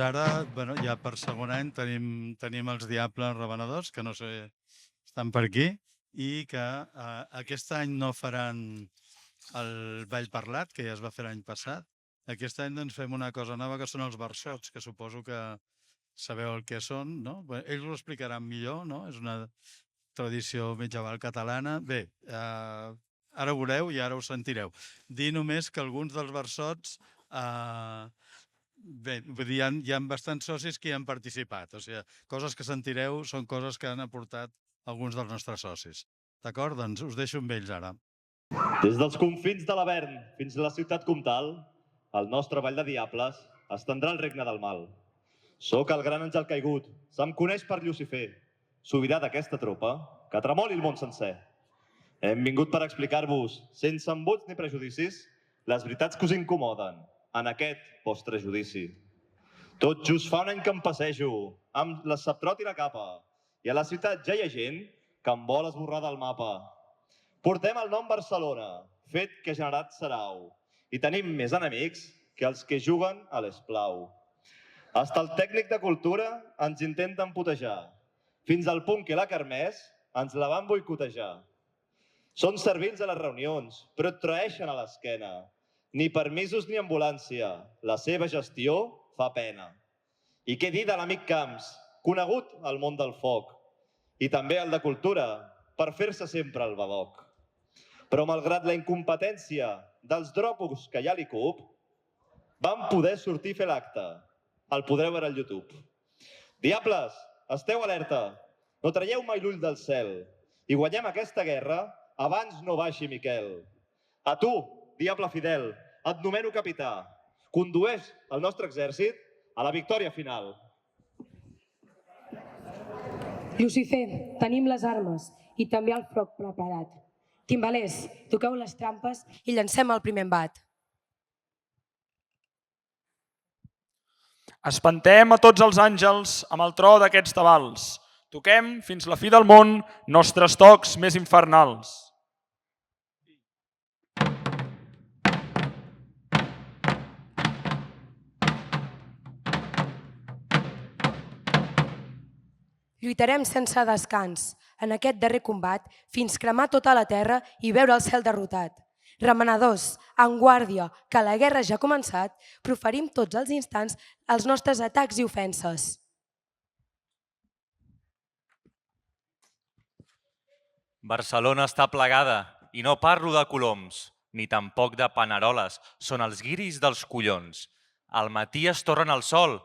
ara, ja per segon any tenim els Diables Revenedors, que no sé, estan per aquí, i que aquest any no faran el Ball Parlat, que ja es va fer l'any passat. Aquest any doncs fem una cosa nova, que són els versots, que suposo que sabeu el que són, no? Ells ho explicaran millor, no? És una tradició medieval catalana. Bé, ara ho veureu i ara ho sentireu. Dir només que alguns dels versots, bé, vull dir, hi ha bastants socis que hi han participat. O sigui, coses que sentireu són coses que han aportat alguns dels nostres socis. D'acord? Doncs us deixo amb ells ara. Des dels confins de l'Avern fins a la ciutat comtal, el nostre Ball de Diables estendrà el regne del mal. Soc el gran àngel caigut, se'm coneix per Llucifer, sobirà d'aquesta tropa, que tremoli el món sencer. Hem vingut per explicar-vos, sense embuts ni prejudicis, les veritats que us incomoden en aquest vostre judici. Tot just fa un any que em passejo, amb l'esceptrot i la capa, i a la ciutat ja hi ha gent que em vol esborrar del mapa. Portem el nom Barcelona, fet que ha generat sarau, i tenim més enemics que els que juguen a l'esplau. Hasta el tècnic de cultura ens intenten putejar, fins al punt que la Kermés ens la van boicotejar. Són servils a les reunions, però et traeixen a l'esquena. Ni permisos ni ambulància, la seva gestió fa pena. I què dir de l'amic Camps, conegut al món del foc, i també el de cultura, per fer-se sempre el badoc. Però malgrat la incompetència dels dròpogs que hi ha a l'ICUP, vam poder sortir a fer l'acte. El podreu veure al YouTube. Diables, esteu alerta. No traieu mai l'ull del cel. I guanyem aquesta guerra abans no baixi Miquel. A tu, diable fidel, et nomeno capità. Condueix el nostre exèrcit a la victòria final. Llucifer, tenim les armes i també el foc preparat. Timbalers, toqueu les trampes i llancem el primer embat. Espantem a tots els àngels amb el tro d'aquests tabals. Toquem fins la fi del món nostres tocs més infernals. Lluitarem sense descans en aquest darrer combat fins cremar tota la terra i veure el cel derrotat. Remenadors, en guàrdia, que la guerra ja ha començat, proferim tots els instants els nostres atacs i ofenses. Barcelona està plegada, i no parlo de coloms, ni tampoc de paneroles, són els guiris dels collons. Al matí es torren al sol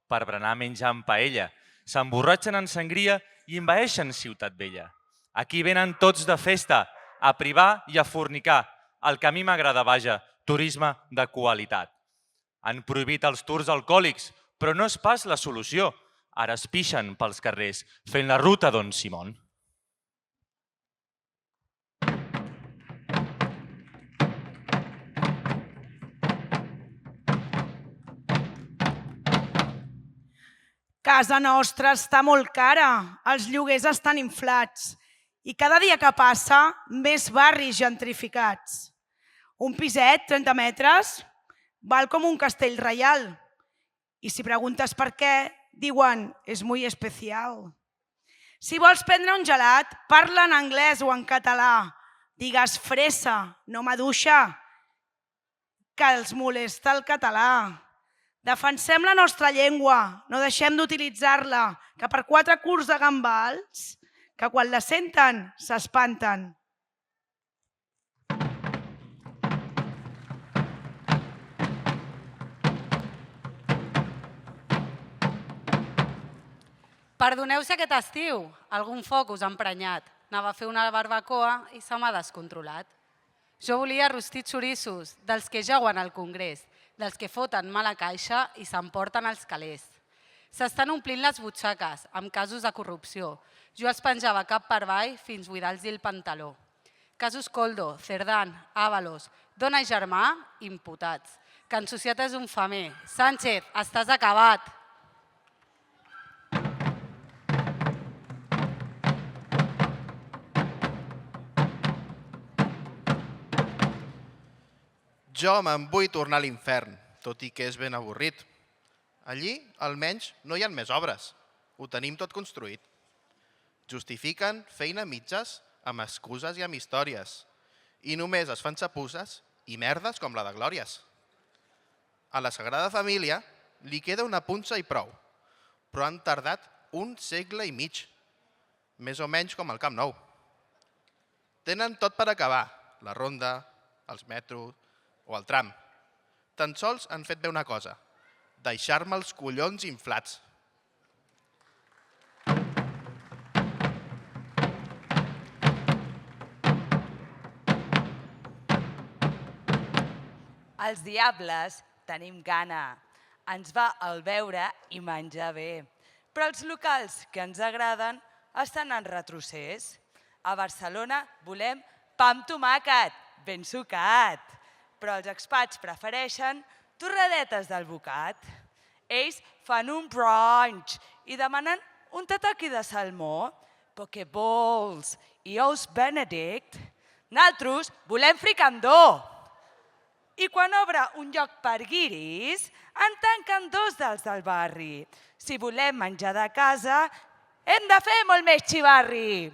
per berenar menjant paella, s'emborratxen en sangria i envaeixen Ciutat Vella. Aquí venen tots de festa, a privar i a fornicar. El que a mi m'agrada, vaja, turisme de qualitat. Han prohibit els tours alcohòlics, però no és pas la solució. Ara es pixen pels carrers, fent la ruta Don Simón. Casa nostra està molt cara, els lloguers estan inflats i cada dia que passa, més barris gentrificats. Un piset, 30 metres, val com un castell reial. I si preguntes per què, diuen, és muy especial. Si vols prendre un gelat, parla en anglès o en català. Digues fresa, no maduixa, que els molesta el català. Defensem la nostra llengua, no deixem d'utilitzar-la, que per 4 curts de gambals, que quan la senten s'espanten. Perdoneu si aquest estiu algun foc us ha emprenyat. Anava a fer una barbacoa i se m'ha descontrolat. Jo volia rostir xorissos, dels que jauen al Congrés, dels que foten mala caixa i s'emporten els calés. S'estan omplint les butxaques amb casos de corrupció. Jo els penjava cap per avall fins buidar-los el pantaló. Casos Coldo, Cerdán, Ábalos, dona i germà, imputats. Can Societat és un famer. Sánchez, estàs acabat. Jo me'n vull tornar a l'infern, tot i que és ben avorrit. Allí, almenys, no hi ha més obres. Ho tenim tot construït. Justifiquen feina a mitges amb excuses i amb històries. I només es fan xapusses i merdes com la de Glòries. A la Sagrada Família li queda una punxa i prou, però han tardat 1 segle i mig, més o menys com el Camp Nou. Tenen tot per acabar, la ronda, els metros o el tram. Tan sols han fet bé una cosa, deixar-me els collons inflats. Els diables tenim gana. Ens va el beure i menjar bé. Però els locals que ens agraden estan en retrocés. A Barcelona volem pa amb tomàquet, ben sucat. Però els expats prefereixen torradetes del Bocat. Ells fan un brunch i demanen un tataki de salmó, pokeballs i ous benedict. Nosaltres volem fricandó. I quan obre un lloc per guiris, en tanquen 2 dels del barri. Si volem menjar de casa, hem de fer molt més xivarri.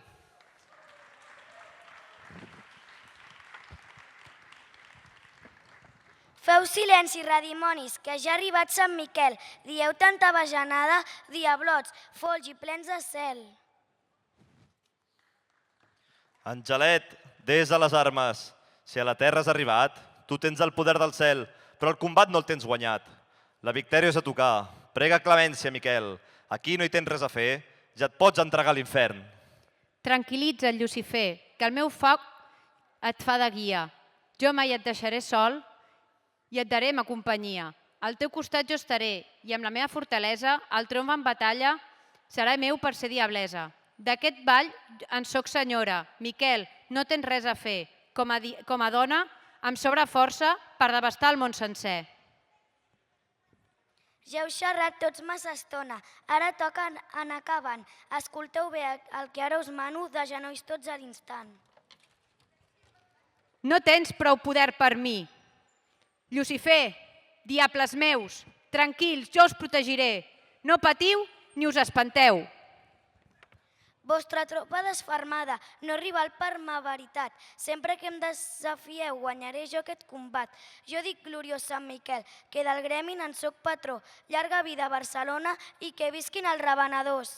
Feu silenci, redimonis, que ja ha arribat Sant Miquel. Dieu tanta bajanada, diablots, folls i plens de cel. Angelet, des de les armes. Si a la terra has arribat, tu tens el poder del cel, però el combat no el tens guanyat. La victòria és a tocar. Prega clemència, Miquel. Aquí no hi tens res a fer, ja et pots entregar a l'infern. Tranquil·litza't, Lucifer, que el meu foc et fa de guia. Jo mai et deixaré sol i et daré ma companyia. Al teu costat jo estaré i amb la meva fortalesa el triomf en batalla serà meu per ser diablesa. D'aquest ball en soc senyora. Miquel, no tens res a fer. Com a dona, em sobra força per devastar el món sencer. Ja heu xerrat tots massa estona. Ara toca anar acabant. Escolteu bé el que ara us mano de genolls tots a l'instant. No tens prou poder per mi. Lucifer, diables meus, tranquils, jo us protegiré. No patiu ni us espanteu. Vostra tropa desfermada, no rival per ma veritat. Sempre que em desafieu, guanyaré jo aquest combat. Jo dic gloriós Sant Miquel, que del gremi n'en soc patró. Llarga vida a Barcelona i que visquin els revenedors.